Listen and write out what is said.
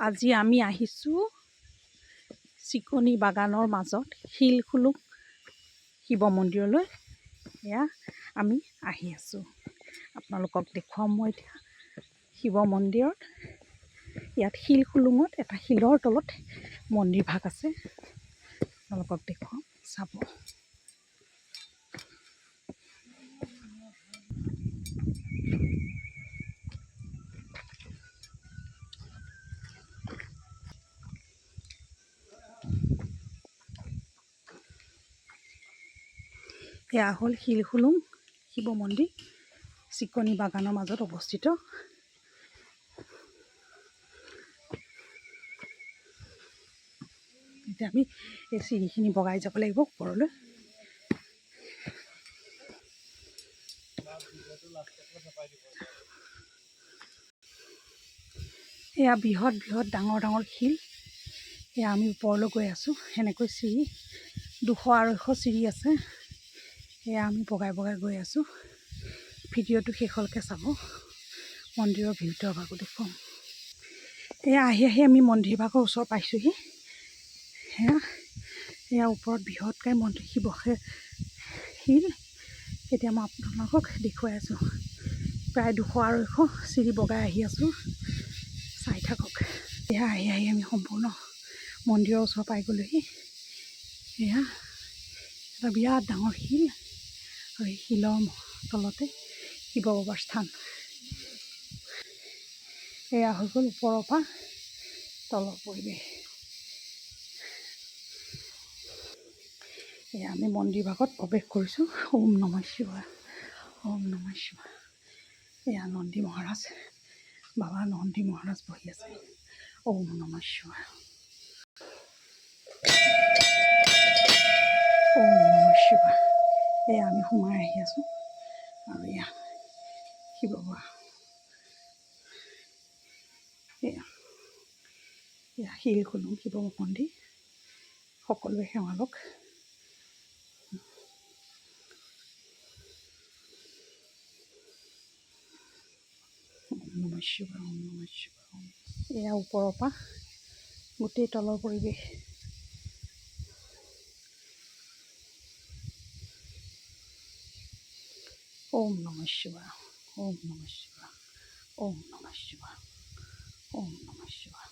আজি আমি আহিছোঁ চিকনি বাগানৰ মাজত শিলখুলুক শিৱ মন্দিৰলৈ। এয়া আমি আহি আছোঁ, আপোনালোকক দেখুৱাম মই এতিয়া শিৱ মন্দিৰত। ইয়াত শিলখুলুঙত এটা শিলৰ তলত মন্দিৰ ভাগ আছে, আপোনালোকক দেখুৱাম, চাব। এয়া হ'ল শিলখুলুং শিৱ মন্দিৰ, চিকনি বাগানৰ মাজত অৱস্থিত। এতিয়া আমি এই চিৰিখিনি বগাই যাব লাগিব ওপৰলৈ। এয়া বৃহৎ বৃহৎ ডাঙৰ ডাঙৰ শিল। এয়া আমি ওপৰলৈ গৈ আছোঁ, সেনেকৈ চিৰি 200-250 চিৰি আছে। এয়া আমি বগাই বগাই গৈ আছোঁ। ভিডিঅ'টো শেষলৈকে চাব, মন্দিৰৰ ভিতৰৰ ভাগো দেখুৱাম। এয়া আহি আহি আমি মন্দিৰ ভাগৰ ওচৰ পাইছোঁহি। এয়া ওপৰত বৃহৎকায় মন্দিৰ শিৱ শিল। এতিয়া মই আপোনালোকক দেখুৱাই আছোঁ, প্ৰায় 200-250 চিৰি বগাই আহি আছোঁ, চাই থাকক। এয়া আহি আহি আমি সম্পূৰ্ণ মন্দিৰৰ ওচৰ পাই গ'লোহি। এয়া এটা বিৰাট ডাঙৰ শিল, আৰু এই শিলৰ তলতে শিৱ বাবাৰ স্থান। এয়া হৈ গ'ল ওপৰৰ পৰা তলৰ পৰিৱেশ। এয়া আমি মন্দিৰ ভাগত প্ৰৱেশ কৰিছোঁ। ওম নমঃ শিৱায়, ওম নমঃ শিৱায়। এয়া নন্দী মহাৰাজ, বাবা নন্দী মহাৰাজ বহি আছে। ওম নমঃ শিৱায়, ওম নমঃ শিৱায়। এয়া আমি সোমাই আহি আছোঁ, আৰু এয়া শিৱ বাবা। এয়া শিলখুলুং শিৱ মন্দিৰ, সকলোৱে সেৱা লওক। ওম নমঃ শিৱায়, ওম নমঃ শিৱায়। এয়া ওপৰৰ পৰা গোটেই তলৰ পৰিৱেশ। ওম নমঃ শিৱায়, ওম নমঃ শিৱায়, ওম নমঃ শিৱায়, ওম নমঃ শিৱায়।